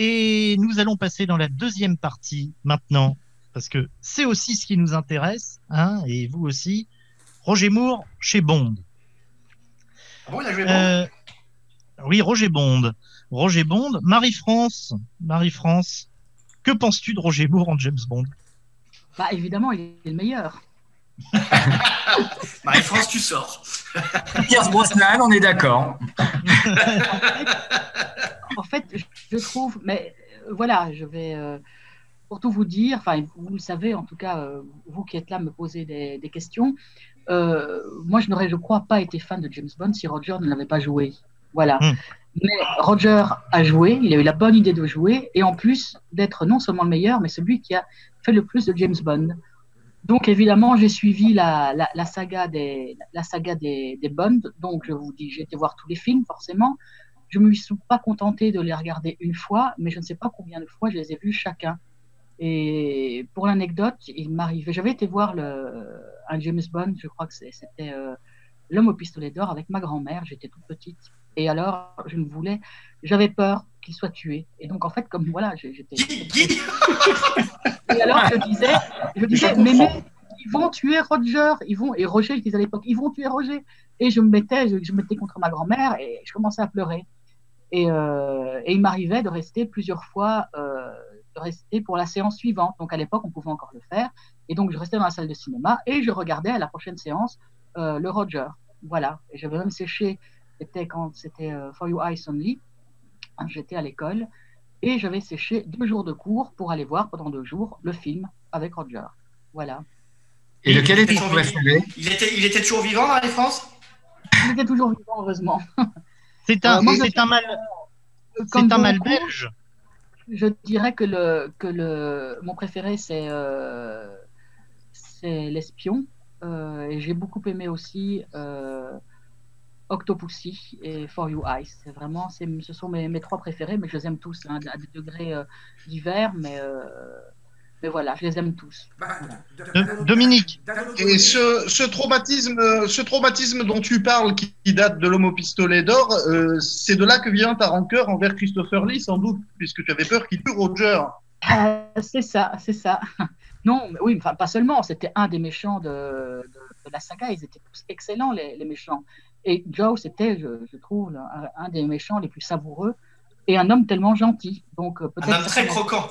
Et nous allons passer dans la deuxième partie maintenant, parce que c'est aussi ce qui nous intéresse, hein, et vous aussi. Roger Moore chez Bond. Ah bon, il a joué Bond? Oui, Roger Bond. Roger Bond. Marie-France. Marie-France. Que penses-tu de Roger Moore en James Bond? Bah, évidemment, il est le meilleur. Marie-France, tu sors. Pierce Brosnan, on est d'accord. En fait, je trouve, mais voilà, je vais, pour tout vous dire, enfin, vous le savez, en tout cas, vous qui êtes là me posez des questions. Moi, je n'aurais, je crois, pas été fan de James Bond si Roger ne l'avait pas joué. Voilà. Mais Roger a joué, il a eu la bonne idée de jouer, et en plus d'être non seulement le meilleur, mais celui qui a fait le plus de James Bond. Donc évidemment, j'ai suivi la saga des Bond, donc je vous dis, j'ai été voir tous les films, forcément. Je ne me suis pas contentée de les regarder une fois, mais je ne sais pas combien de fois je les ai vus chacun. Et pour l'anecdote, il m'arrivait, j'avais été voir un James Bond, je crois que c'était L'homme au pistolet d'or avec ma grand-mère, j'étais toute petite. Et alors, j'avais peur qu'il soit tué. Et donc, en fait, comme voilà, j'étais. Et alors, je disais, mais ils vont tuer Roger. Et Roger, il disait à l'époque, ils vont tuer Roger. Et je me mettais contre ma grand-mère et je commençais à pleurer. Et il m'arrivait de rester plusieurs fois, de rester pour la séance suivante. Donc, à l'époque, on pouvait encore le faire. Et donc, je restais dans la salle de cinéma et je regardais à la prochaine séance le Roger. Voilà. Et j'avais même séché, quand c'était For Your Eyes Only. J'étais à l'école et j'avais séché 2 jours de cours pour aller voir pendant 2 jours le film avec Roger. Voilà. Et lequel était ton préféré? Il était toujours vivant, Marie-France? Il était toujours vivant, heureusement. C'est un mal belge. Je dirais que mon préféré, c'est L'espion. Et j'ai beaucoup aimé aussi Octopussy et For You Eyes. C'est vraiment, ce sont mes 3 préférés, mais je les aime tous, hein, à des degrés divers, mais voilà, je les aime tous. Dominique. Et ce traumatisme dont tu parles, qui date de L'homme au pistolet d'or, c'est de là que vient ta rancœur envers Christopher Lee, sans doute, puisque tu avais peur qu'il tue Roger. C'est ça. Non, oui, enfin pas seulement, c'était un des méchants de la saga, ils étaient tous excellents, les méchants. Et Joe, c'était, je trouve, un des méchants les plus savoureux et un homme tellement gentil. Donc, peut-être un homme très croquant.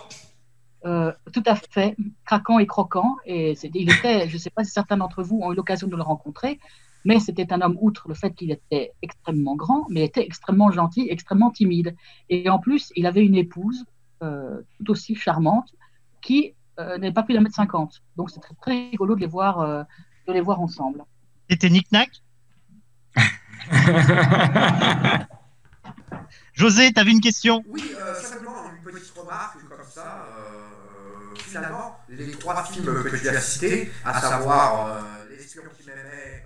Tout à fait, craquant et croquant. Et il était, je ne sais pas si certains d'entre vous ont eu l'occasion de le rencontrer, mais c'était un homme, outre le fait qu'il était extrêmement grand, mais il était extrêmement gentil, extrêmement timide. Et en plus, il avait une épouse tout aussi charmante qui n'avait pas plus d'1m50. Donc, c'est très, très rigolo de les voir ensemble. C'était Nick-Nack. José, tu avais une question? Oui, simplement une petite remarque comme ça. Finalement, les 3 films que tu as cités, à savoir L'espion qui m'aimait,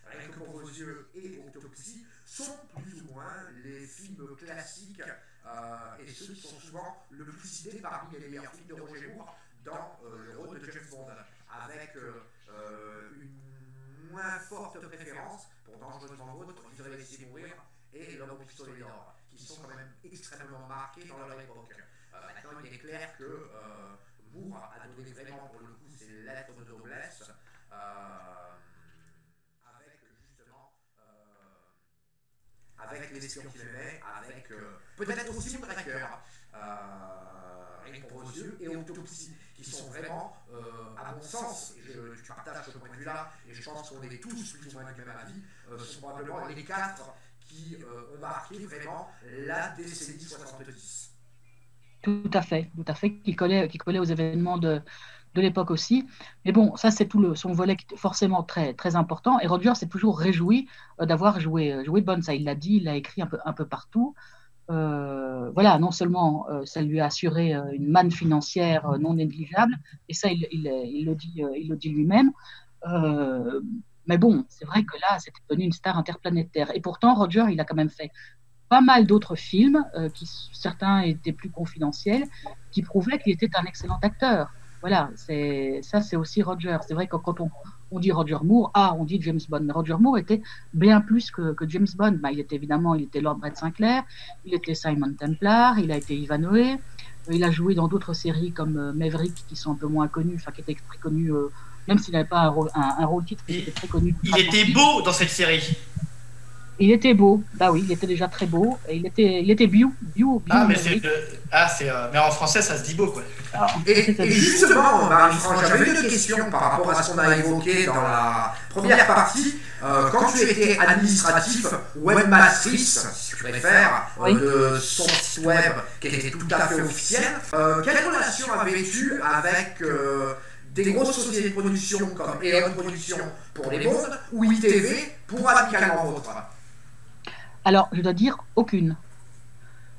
Rien que pour vos yeux et Autopsie, sont plus ou moins les films classiques et ceux qui sont souvent le plus cités parmi les meilleurs films de Roger Moore dans le rôle de James Bond, avec une moins forte préférence pour Dangereusement Vôtre, Vivre et laisser mourir et L'homme au pistolet d'or, qui sont quand même extrêmement marqués dans leur époque. Maintenant, il est clair que Moore a donné vraiment, pour le coup, ses lettres de noblesse avec justement avec L'espion qu'il aimait, avec peut-être aussi Moonraker, Rien pour vos yeux et Autopsie, qui sont vraiment, à mon sens, et tu partages ce point de vue-là, et je pense qu'on est tous plus ou moins du même avis, sont probablement les 4 qui ont marqué vraiment la décennie 70. Tout à fait, qui collait aux événements de l'époque aussi. Mais bon, ça c'est son volet qui est forcément très, très important. Et Roger s'est toujours réjoui d'avoir joué Bond. Ça, il l'a dit, il l'a écrit un peu partout. Voilà, non seulement ça lui a assuré une manne financière non négligeable, et ça il le dit lui-même. Mais bon, c'est vrai que là, c'était devenu une star interplanétaire. Et pourtant, Roger, il a quand même fait pas mal d'autres films, certains étaient plus confidentiels, qui prouvaient qu'il était un excellent acteur. Voilà, c'est aussi Roger. C'est vrai que quand On dit Roger Moore, on dit James Bond. Mais Roger Moore était bien plus que James Bond. Il était Lord Brett Sinclair, il était Simon Templar, il a été Ivanhoe, il a joué dans d'autres séries comme Maverick, qui sont un peu moins connues, qui étaient très connues, même s'il n'avait pas un rôle titre, il était très connu. Il était beau dans cette série. Il était beau, bah oui, il était déjà très beau. Et il était bio. Mais en français, ça se dit beau, quoi. Et justement, Marie-France, j'avais une question par rapport à ce qu'on a évoqué dans la première partie. Quand tu étais administratif, webmastrice, si tu préfères, de son site web qui était tout à fait officiel, quelle relation avais-tu avec des grosses sociétés de production comme Eon Production pour les Bondes ou ITV pour Amicalement Vôtre? Alors, je dois dire aucune.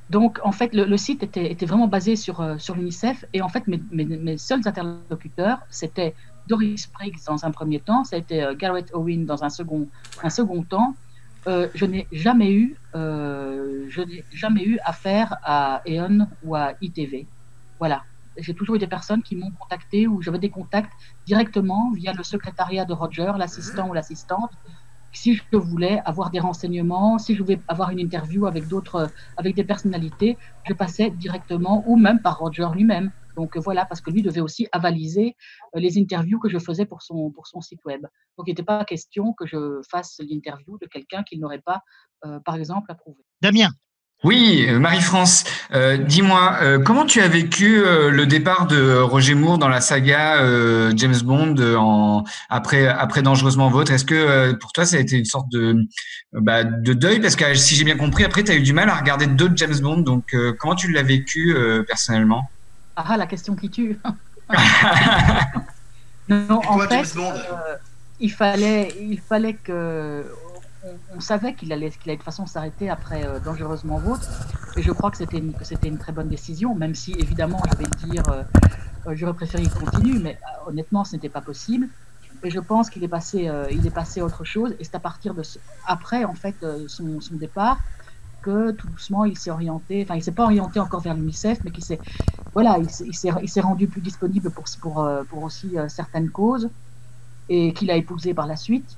Donc, en fait, le site était vraiment basé sur l'UNICEF. Et en fait, mes seuls interlocuteurs, c'était Doris Briggs dans un premier temps, ça a été Gareth Owen dans un second temps. Je n'ai jamais eu affaire à E.ON ou à ITV. Voilà. J'ai toujours eu des personnes qui m'ont contacté ou j'avais des contacts directement via le secrétariat de Roger, l'assistant ou l'assistante. Si je voulais avoir des renseignements, si je voulais avoir une interview avec des personnalités, je passais directement ou même par Roger lui-même. Donc voilà, parce que lui devait aussi avaliser les interviews que je faisais pour son site web. Donc il n'était pas question que je fasse l'interview de quelqu'un qu'il n'aurait pas, par exemple, approuvé. Damien. Oui, Marie-France, dis-moi, comment tu as vécu le départ de Roger Moore dans la saga James Bond après Dangereusement Vôtre? Est-ce que pour toi ça a été une sorte de deuil? Parce que si j'ai bien compris, après tu as eu du mal à regarder d'autres James Bond, donc comment tu l'as vécu personnellement? Ah, la question qui tue. Non, en fait, il fallait que... On savait qu'il allait de toute façon s'arrêter après Dangereusement Vôtre, et je crois que c'était une très bonne décision, même si évidemment je vais le dire, j'aurais préféré qu'il continue, mais honnêtement ce n'était pas possible. Et je pense qu'il est passé à autre chose, et c'est à partir de après en fait son départ que tout doucement il s'est orienté, enfin il s'est pas orienté encore vers l'UNICEF, mais il s'est rendu plus disponible pour aussi certaines causes, et qu'il a épousé par la suite.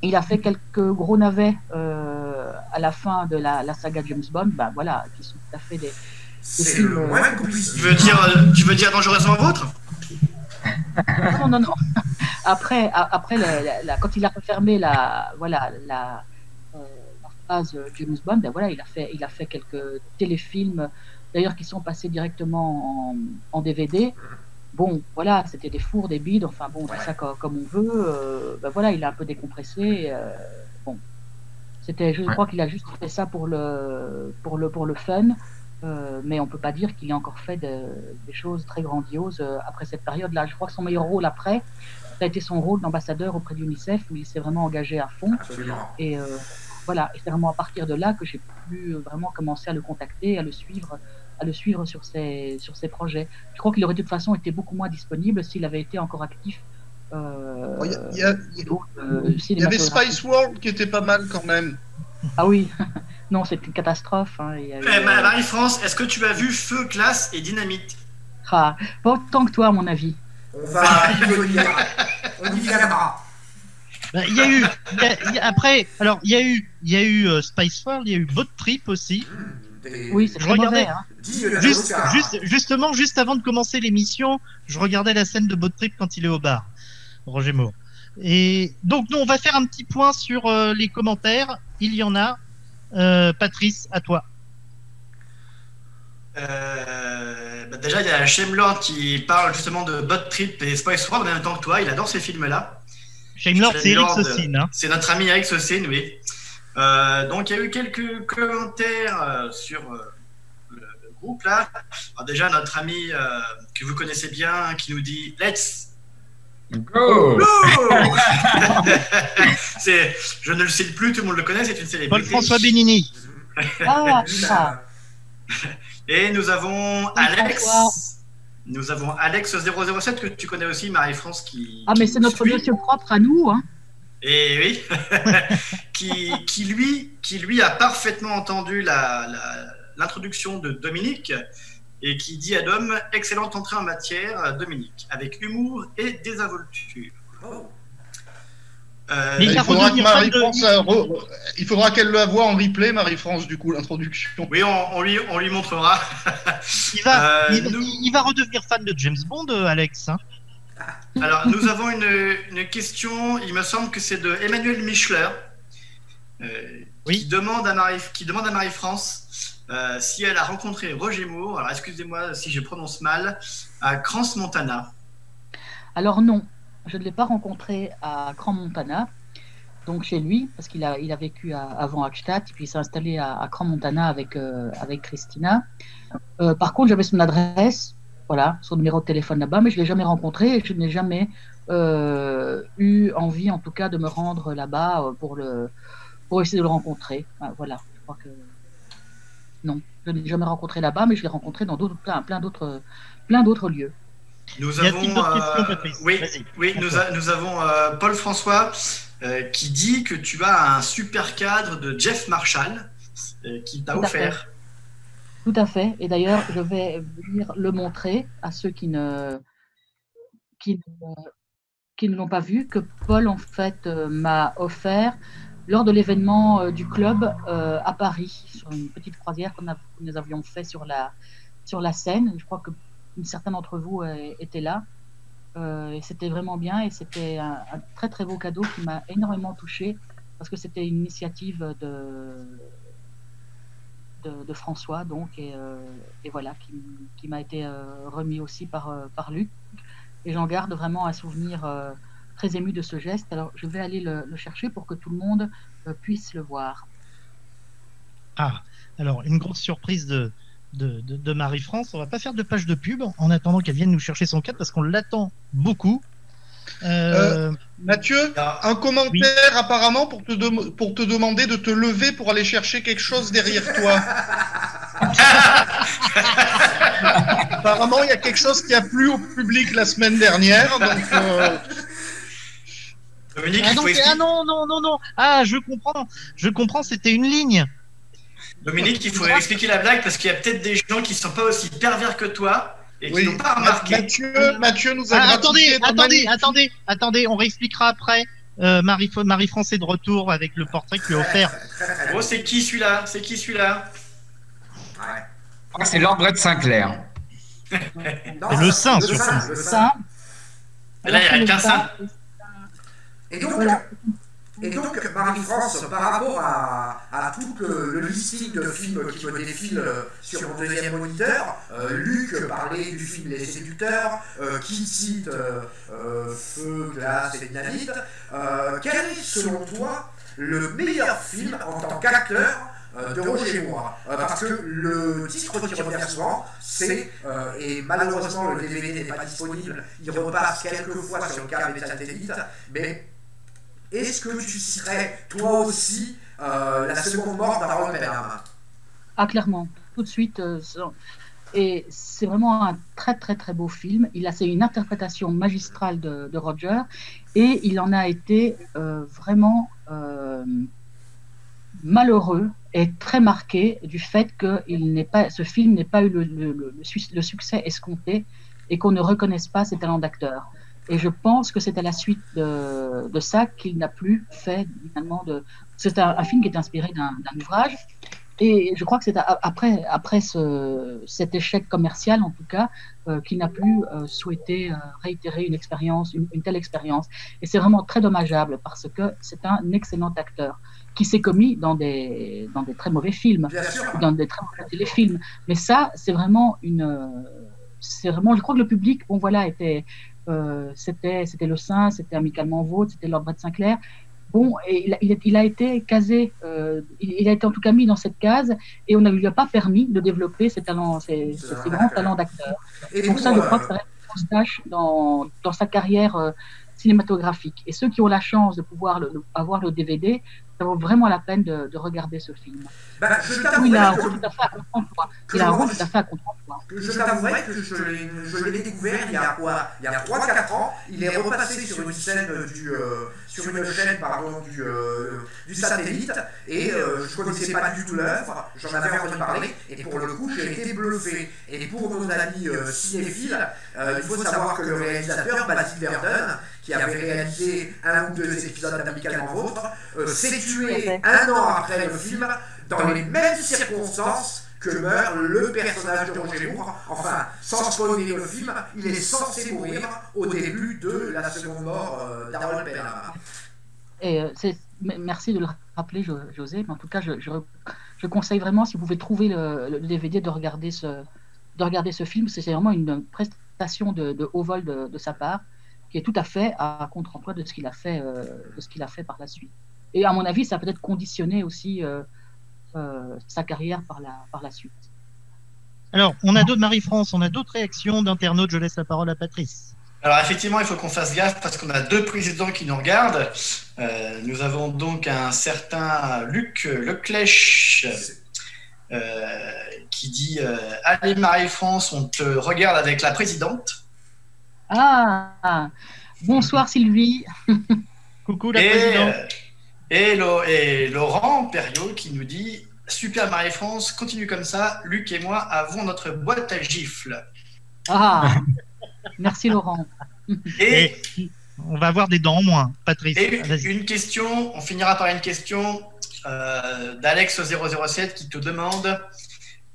Il a fait quelques gros navets à la fin de la saga James Bond, qui sont tout à fait des films. Tu veux dire Dangereusement Vôtre? Non. Après quand il a refermé la phase James Bond, il a fait quelques téléfilms, d'ailleurs qui sont passés directement en DVD. Bon, voilà, c'était des fours, des bides, enfin bon, tout ça comme on veut. Il a un peu décompressé. Bon, je crois qu'il a juste fait ça pour le fun, mais on peut pas dire qu'il a encore fait des choses très grandioses après cette période-là. Je crois que son meilleur rôle après, ça a été son rôle d'ambassadeur auprès de l'UNICEF, où il s'est vraiment engagé à fond. Absolument. Et c'est vraiment à partir de là que j'ai pu vraiment commencer à le contacter, à le suivre sur ses projets. Je crois qu'il aurait de toute façon été beaucoup moins disponible s'il avait été encore actif. Il y avait Spice World qui était pas mal quand même. Ah oui, non, c'était une catastrophe. Hein. Marie-France, est-ce que tu as vu Feu, Glace et Dynamite? Pas autant que toi, à mon avis. On va y venir. On y viendra. Il y a eu Spice World, il y a eu Boat Trip aussi. Oui, c'est très mauvais. Hein. Justement, juste avant de commencer l'émission, je regardais la scène de Boat Trip quand il est au bar, Roger Moore. Et donc, nous, on va faire un petit point sur les commentaires. Il y en a. Patrice, à toi. Déjà, il y a Shamelord qui parle justement de Boat Trip et Spice World en même temps que toi. Il adore ces films-là. Shamelord, c'est Eric Sosin. Hein. C'est notre ami Eric Sosin, oui. Donc, il y a eu quelques commentaires sur le groupe là. Alors, déjà, notre ami que vous connaissez bien qui nous dit Let's go. Je ne le cite plus, tout le monde le connaît, c'est une célébrité. Paul-François Benigni. Et nous avons Alex. Nous avons Alex 007 que tu connais aussi, Marie-France qui. Mais c'est notre monsieur propre à nous, hein. Et oui, qui lui a parfaitement entendu l'introduction de Dominique et qui dit à Dom, excellente entrée en matière, Dominique, avec humour et désinvolture. Mais il faudra que il faudra qu'elle la voie en replay, Marie-France, du coup, l'introduction. Oui, on lui montrera. Il va redevenir fan de James Bond, Alex. Hein. Alors, nous avons une question, il me semble que c'est de Emmanuel Michler, qui demande à Marie-France si elle a rencontré Roger Moore, alors excusez-moi si je prononce mal, à Crans-Montana. Alors non, je ne l'ai pas rencontré à Crans-Montana, donc chez lui, parce qu'il a vécu avant Hackstatt, puis il s'est installé à Crans-Montana avec Christina. Par contre, j'avais son adresse, voilà, son numéro de téléphone là-bas, mais je ne l'ai jamais rencontré et je n'ai jamais eu envie, en tout cas, de me rendre là-bas pour essayer de le rencontrer. Voilà, je crois que non, je ne l'ai jamais rencontré là-bas, mais je l'ai rencontré dans plein d'autres lieux. Nous avons, nous avons Paul François qui dit que tu as un super cadre de Jeff Marshall qui t'a offert. Tout à fait. Et d'ailleurs, je vais venir le montrer à ceux qui ne l'ont pas vu, que Paul, en fait, m'a offert lors de l'événement du club à Paris, sur une petite croisière que nous avions fait sur la Seine. Je crois que certains d'entre vous étaient là. Et c'était vraiment bien. Et c'était un très, très beau cadeau qui m'a énormément touchée parce que c'était une initiative de François, donc, et voilà, qui m'a été remis aussi par Luc. Et j'en garde vraiment un souvenir très ému de ce geste. Alors, je vais aller le chercher pour que tout le monde puisse le voir. Ah, alors, une grosse surprise de Marie-France. On va pas faire de page de pub en attendant qu'elle vienne nous chercher son cadre parce qu'on l'attend beaucoup. Mathieu, un commentaire apparemment pour te demander de te lever pour aller chercher quelque chose derrière toi. Apparemment, il y a quelque chose qui a plu au public la semaine dernière. Donc, Dominique, non. Ah, je comprends, c'était une ligne. Dominique, il faudrait expliquer la blague parce qu'il y a peut-être des gens qui ne sont pas aussi pervers que toi et qui n'ont pas remarqué. Mathieu nous a gratifié. Attendez, on réexpliquera après. Marie-France est de retour avec le portrait que lui a offert. Oh, c'est qui celui-là? C'est Lord Brett Sinclair. C'est le sein, surtout. Le sein. Là, il n'y a qu'un sein. Et donc, Marie-France, par rapport à tout le listing de films qui me défile sur mon deuxième moniteur, Luc parlait du film Les Séducteurs, qui cite Feu, Glace et Dynamite. Quel est, selon toi, le meilleur film en tant qu'acteur de Roger Moore? Parce que le titre qui revient souvent, c'est, et malheureusement le DVD n'est pas disponible, il repasse quelques fois sur le câble et satellite, mais est-ce que tu citerais toi aussi la seconde mort d'Harold Pelham? Ah, clairement, tout de suite. Et c'est vraiment un très très très beau film. C'est une interprétation magistrale de Roger et il en a été vraiment malheureux et très marqué du fait que ce film n'ait pas eu le succès escompté et qu'on ne reconnaisse pas ses talents d'acteur. Et je pense que c'est à la suite de ça qu'il n'a plus fait finalement c'est un film qui est inspiré d'un ouvrage. Et je crois que c'est après cet échec commercial, en tout cas, qu'il n'a plus souhaité réitérer une telle expérience. Et c'est vraiment très dommageable parce que c'est un excellent acteur qui s'est commis dans des très mauvais films, dans des très mauvais téléfilms. Mais ça, c'est vraiment je crois que le public, bon voilà, c'était Le Sein, c'était Amicalement Vôtre, c'était Lord Brett Sinclair. Bon, et il a été casé, il a été en tout cas mis dans cette case et on ne lui a pas permis de développer ses grands talents d'acteur. Et donc ça, je crois que ça reste une grosse tâche dans sa carrière cinématographique. Et ceux qui ont la chance de pouvoir avoir le DVD, ça vaut vraiment la peine de regarder ce film. Il a un rôle tout à fait à contre-emploi. Je t'avouerai que je l'ai découvert il y a 3-4 ans. Il est repassé sur une chaîne du satellite et je ne connaissais pas du tout l'œuvre, j'en avais entendu parler et pour le coup j'ai été bluffé. Et pour nos amis cinéphiles, il faut savoir que le réalisateur Basil Verden, qui avait réalisé un ou deux épisodes d'Amicalement Vôtre, s'est tué un an après le film, dans les mêmes circonstances que meurt le personnage de Roger Moore. Enfin, sans spoiler le film, il est censé mourir au début de la seconde mort d'Harold Perlman. Et merci de le rappeler, José, mais en tout cas, je conseille vraiment, si vous pouvez trouver le DVD, de regarder ce film. C'est vraiment une prestation de haut vol de sa part, qui est tout à fait à contre-emploi de ce qu'il a fait, par la suite. Et à mon avis, ça a peut-être conditionné aussi sa carrière par la suite. Alors, on a d'autres, Marie-France, on a d'autres réactions d'internautes. Je laisse la parole à Patrice. Alors effectivement, il faut qu'on fasse gaffe parce qu'on a deux présidents qui nous regardent. Nous avons donc un certain Luc Leclèche qui dit allez Marie-France, on te regarde avec la présidente. Ah, bonsoir Sylvie. Coucou la présidente. Et Laurent Perriot qui nous dit super Marie-France, continue comme ça, Luc et moi avons notre boîte à gifles. Ah, merci Laurent. Et on va avoir des dents en moins, Patrice. Et une question, on finira par une question d'Alex007 qui te demande,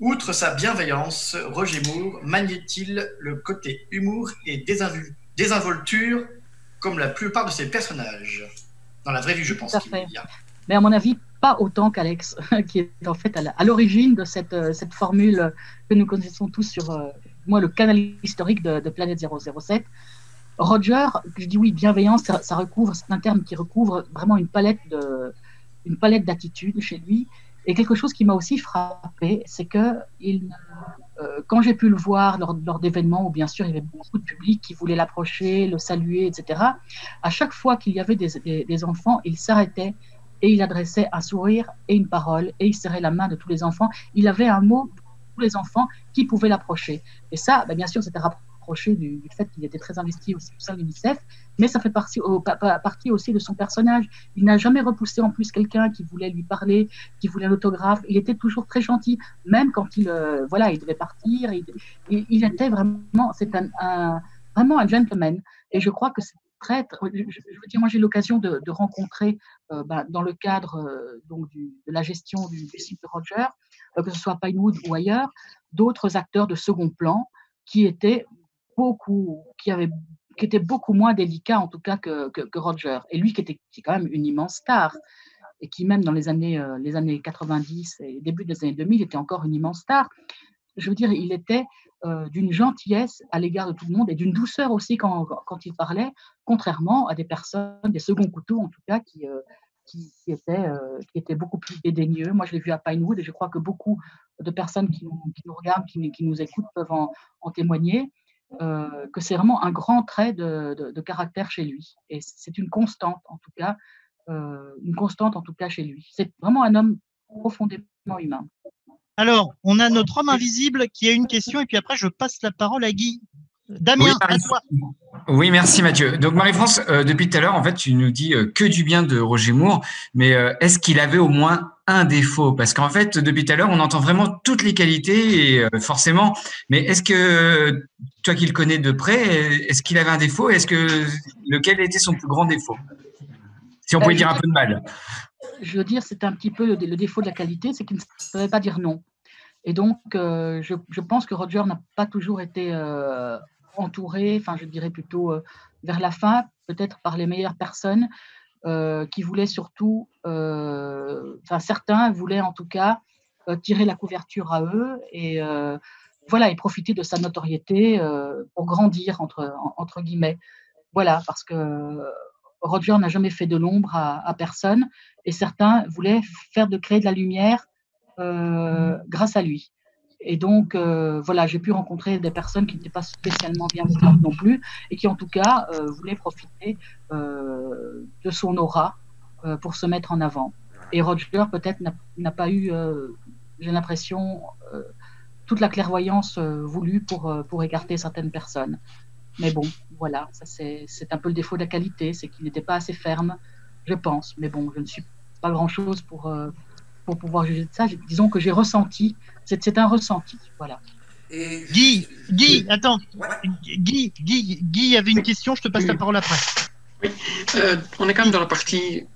outre sa bienveillance, Roger Moore manie-t-il le côté humour et désinvolture comme la plupart de ses personnages? Dans la vraie vie, je pense qu'il y a. Mais à mon avis, pas autant qu'Alex, qui est en fait à l'origine de cette formule que nous connaissons tous sur moi, le canal historique de Planète 007. Roger, je dis oui, bienveillance, ça recouvre, c'est un terme qui recouvre vraiment une palette d'attitudes chez lui. Et quelque chose qui m'a aussi frappé, c'est que quand j'ai pu le voir lors d'événements où bien sûr il y avait beaucoup de public qui voulait l'approcher, le saluer, etc., à chaque fois qu'il y avait des enfants, il s'arrêtait et il adressait un sourire et une parole et il serrait la main de tous les enfants. Il avait un mot pour tous les enfants qui pouvaient l'approcher. Et ça, bien sûr, c'était rapproché du fait qu'il était très investi aussi au sein de l'UNICEF, mais ça fait partie aussi de son personnage. Il n'a jamais repoussé en plus quelqu'un qui voulait lui parler, qui voulait l'autographe. Il était toujours très gentil, même quand il devait partir. Il était vraiment, vraiment un gentleman. Et je crois que c'est je veux dire, moi j'ai eu l'occasion de rencontrer dans le cadre de la gestion du site de Roger, que ce soit à Pinewood ou ailleurs, d'autres acteurs de second plan qui étaient beaucoup moins délicats en tout cas que Roger. Et lui qui est quand même une immense star et qui même dans les années 90 et début des années 2000 était encore une immense star. Je veux dire, il était d'une gentillesse à l'égard de tout le monde et d'une douceur aussi quand il parlait, contrairement à des personnes, des seconds couteaux en tout cas, qui étaient beaucoup plus dédaigneux. Moi, je l'ai vu à Pinewood et je crois que beaucoup de personnes qui nous regardent, qui nous écoutent peuvent en témoigner, que c'est vraiment un grand trait de caractère chez lui. Et c'est une constante en tout cas chez lui. C'est vraiment un homme profondément humain. Alors, on a notre homme invisible qui a une question et puis après, je passe la parole à Guy. Damien, à toi. Oui, merci Mathieu. Donc Marie-France, depuis tout à l'heure, en fait, tu nous dis que du bien de Roger Moore, mais est-ce qu'il avait au moins un défaut? Parce qu'en fait, depuis tout à l'heure, on entend vraiment toutes les qualités, et forcément, mais est-ce que, toi qui le connais de près, est-ce qu'il avait un défaut? Lequel était son plus grand défaut? Si on pouvait dire un peu de mal. Je veux dire, c'est un petit peu le défaut de la qualité, c'est qu'il ne savait pas dire non. Et donc, je pense que Roger n'a pas toujours été entouré, enfin, je dirais plutôt vers la fin, peut-être par les meilleures personnes qui voulaient surtout, certains voulaient en tout cas tirer la couverture à eux et profiter de sa notoriété pour grandir, entre guillemets. Voilà, parce que Roger n'a jamais fait de l'ombre à personne et certains voulaient créer de la lumière grâce à lui. Et donc, j'ai pu rencontrer des personnes qui n'étaient pas spécialement bienveillantes non plus et qui, en tout cas, voulaient profiter de son aura pour se mettre en avant. Et Roger, peut-être, n'a pas eu, j'ai l'impression, toute la clairvoyance voulue pour écarter certaines personnes. Mais bon, voilà, ça c'est un peu le défaut de la qualité, c'est qu'il n'était pas assez ferme, je pense. Mais bon, je ne suis pas grand-chose pour pouvoir juger de ça. Disons que j'ai ressenti, c'est un ressenti, voilà. Et Guy, attends. Ouais. Guy avait une question, je te passe la parole après. On est quand même dans la partie,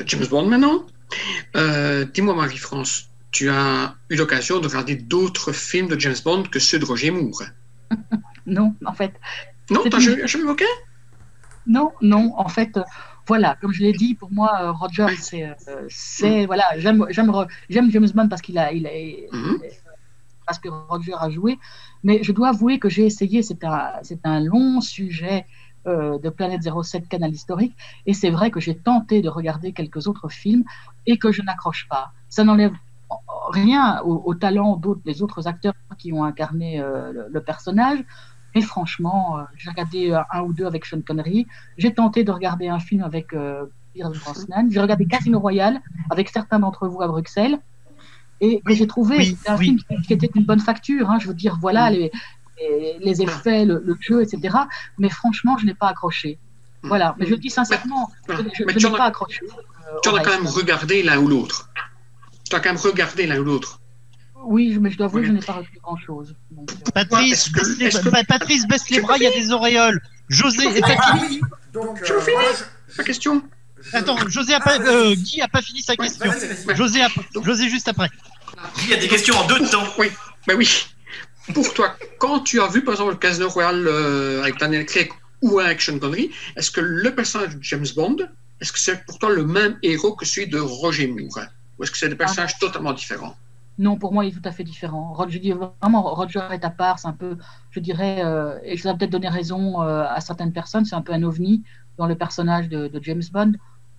James Bond maintenant. Dis-moi, Marie-France, tu as eu l'occasion de regarder d'autres films de James Bond que ceux de Roger Moore? Non, en fait. Non, t'as jamais aucun? Non, en fait, voilà, comme je l'ai dit, pour moi, Roger, voilà, j'aime James Bond parce parce que Roger a joué, mais je dois avouer que j'ai essayé, c'est un long sujet de Planète 07 Canal Historique, et c'est vrai que j'ai tenté de regarder quelques autres films et que je n'accroche pas. Ça n'enlève rien au talent des autres acteurs qui ont incarné le personnage. Et franchement, j'ai regardé un ou deux avec Sean Connery. J'ai tenté de regarder un film avec Pierce Brosnan. J'ai regardé Casino Royale avec certains d'entre vous à Bruxelles. Et que j'ai trouvé un film qui était une bonne facture. Hein. Je veux dire, voilà, les effets, le jeu, etc. Mais franchement, je n'ai pas accroché. Voilà. Mais je le dis sincèrement, je n'ai pas accroché. Tu en as quand même regardé l'un ou l'autre. Oui, mais je dois avouer que je n'ai pas retenu grand-chose. Patrice, Patrice, baisse les bras, il y a des auréoles. José, et t'as fini? Donc, je finis ma question. Attends, Guy a pas fini sa question. José juste après. Il y a des questions en deux temps. Oui, ben oui. Pour toi, quand tu as vu par exemple le Casino Royale avec Daniel Craig ou avec Sean Connery, est-ce que le personnage de James Bond, est-ce que c'est pour toi le même héros que celui de Roger Moore? Ou est-ce que c'est des personnages totalement différents? Non, pour moi, il est tout à fait différent. Je dis vraiment, Roger est à part, c'est un peu, je dirais, et je vais peut-être donner raison à certaines personnes, c'est un peu un ovni dans le personnage de James Bond,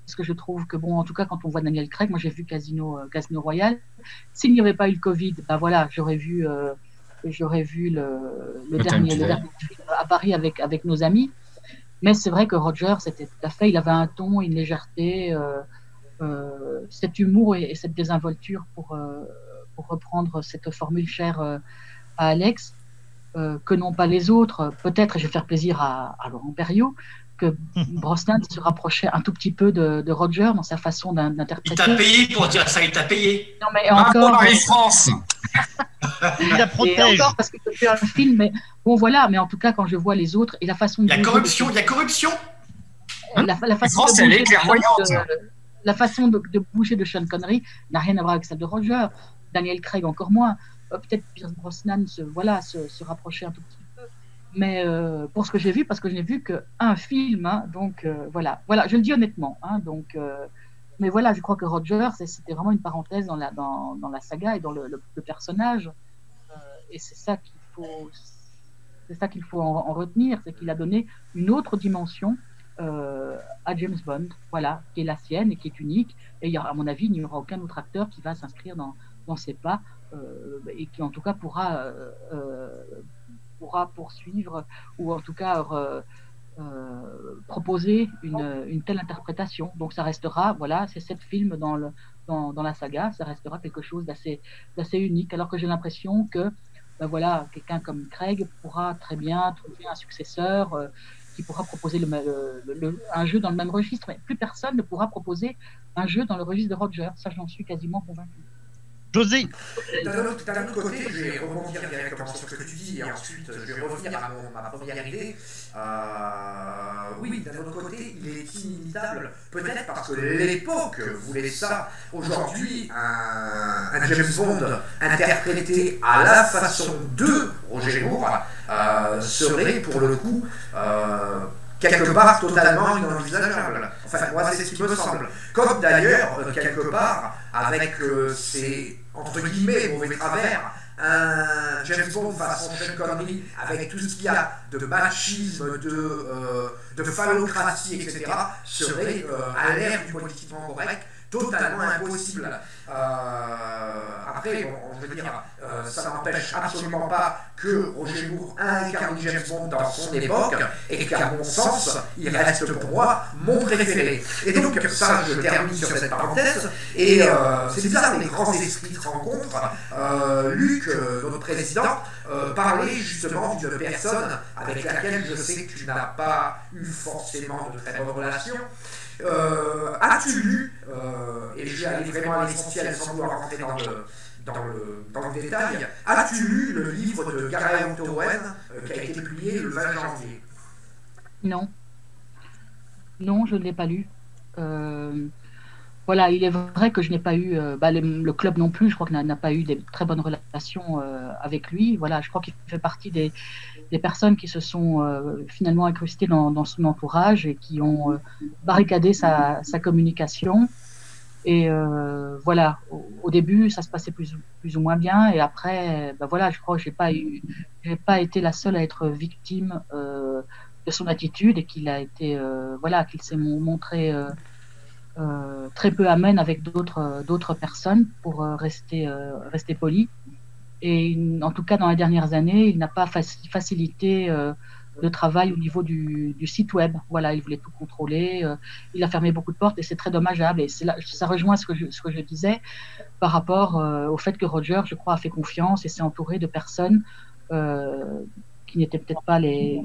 parce que je trouve que, bon, en tout cas, quand on voit Daniel Craig, moi j'ai vu Casino Royale, s'il n'y avait pas eu le Covid, ben voilà, j'aurais vu le dernier film à Paris avec nos amis, mais c'est vrai que Roger, c'était tout à fait, il avait un ton, une légèreté, cet humour et cette désinvolture pour reprendre cette formule chère à Alex, que n'ont pas les autres. Peut-être, et je vais faire plaisir à Laurent Perriot, que Brosnan se rapprochait un tout petit peu de Roger dans sa façon d'interpréter. Il t'a payé pour dire ça, il t'a payé. Non, mais encore. Marie-France. Il la protège. Encore parce que c'est un film, mais bon, voilà. Mais en tout cas, quand je vois les autres et la façon de. Il y a corruption. La façon la façon de bouger de Sean Connery n'a rien à voir avec celle de Roger. Daniel Craig encore moins. Peut-être Pierce Brosnan se rapprocher un tout petit peu. Mais pour ce que j'ai vu, parce que je n'ai vu qu'un film, hein, donc voilà, je le dis honnêtement. Hein, donc, mais voilà, je crois que Roger, c'était vraiment une parenthèse dans la saga et dans le personnage. Et c'est ça qu'il faut en retenir, c'est qu'il a donné une autre dimension à James Bond, voilà, qui est la sienne et qui est unique. Et à mon avis, il n'y aura aucun autre acteur qui va s'inscrire dans ses pas et qui en tout cas pourra poursuivre ou en tout cas proposer une telle interprétation. Donc ça restera, voilà, c'est 7 films dans la saga, ça restera quelque chose d'assez unique, alors que j'ai l'impression que voilà, quelqu'un comme Craig pourra très bien trouver un successeur qui pourra proposer un jeu dans le même registre, mais plus personne ne pourra proposer un jeu dans le registre de Roger, ça j'en suis quasiment convaincu. José. D'un autre côté, je vais rebondir directement sur ce que tu dis et ensuite je vais revenir à ma première idée. Oui, d'un autre côté, il est inimitable, peut-être parce que l'époque voulait ça. Aujourd'hui, un James Bond interprété à la façon de Roger Moore serait pour le coup quelque part totalement inenvisageable. Enfin, moi, c'est ce qui me semble. Comme d'ailleurs, quelque part, avec ses, entre guillemets, mauvais travers, un James Bond façon Sean Connery, avec tout ce qu'il y a de machisme, de phallocratie, etc., serait, à l'ère du politiquement correct, totalement impossible. Après, bon, je veux dire, ça n'empêche absolument pas que Roger Moore incarne James Bond dans son époque et qu'à mon sens, il reste pour moi mon préféré. Et donc, ça, je termine sur cette parenthèse. Et c'est bizarre, les grands esprits se rencontrent. Luc, notre président, parlait justement d'une personne avec laquelle je sais que tu n'as pas eu forcément de très bonnes relations. As-tu lu, et je vais aller vraiment à l'essentiel sans vouloir rentrer dans le détail, as-tu lu le livre de Gareth Owen qui a été publié le 20 janvier? Non, non, je ne l'ai pas lu. Voilà, il est vrai que je n'ai pas eu, le club non plus, je crois que n'a pas eu des très bonnes relations avec lui. Voilà, je crois qu'il fait partie des personnes qui se sont finalement incrustées dans son entourage et qui ont barricadé sa communication. Et voilà, au début, ça se passait plus ou moins bien. Et après, voilà, je crois que j'ai pas été la seule à être victime de son attitude et qu'il a été, voilà, qu'il s'est montré très peu amène avec d'autres personnes pour rester poli. Et en tout cas, dans les dernières années, il n'a pas facilité le travail au niveau du site web. Voilà, il voulait tout contrôler. Il a fermé beaucoup de portes et c'est très dommageable. Et là, ça rejoint ce que je disais par rapport au fait que Roger, je crois, a fait confiance et s'est entouré de personnes qui n'étaient peut-être pas les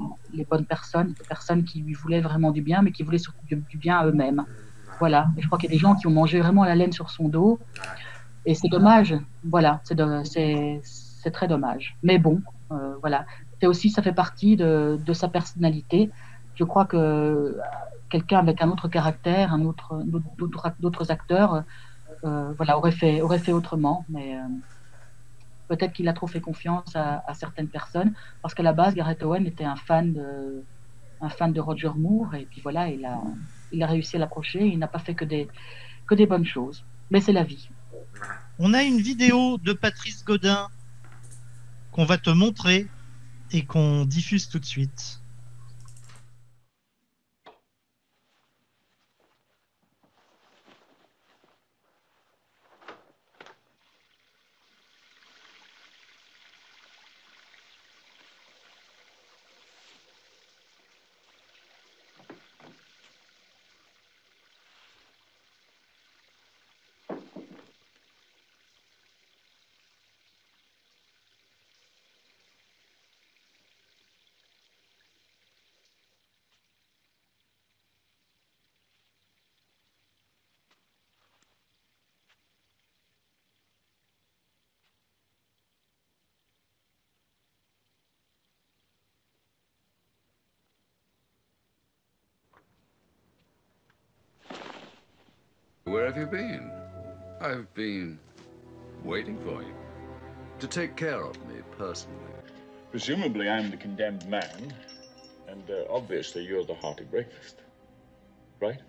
bonnes personnes, des personnes qui lui voulaient vraiment du bien, mais qui voulaient surtout du bien à eux-mêmes. Voilà, et je crois qu'il y a des gens qui ont mangé vraiment la laine sur son dos. Et c'est dommage, voilà, c'est très dommage. Mais bon, voilà. C'est aussi, ça fait partie de sa personnalité. Je crois que quelqu'un avec un autre caractère, d'autres acteurs, voilà, aurait fait autrement. Mais peut-être qu'il a trop fait confiance à certaines personnes, parce qu'à la base, Gareth Owen était un fan de Roger Moore, et puis voilà, il a réussi à l'approcher. Il n'a pas fait que des bonnes choses. Mais c'est la vie. On a une vidéo de Patrice Gaudin qu'on va te montrer et qu'on diffuse tout de suite. Where have you been? I've been waiting for you. To take care of me personally. Presumably I'm the condemned man, and obviously you're the hearty breakfast, right?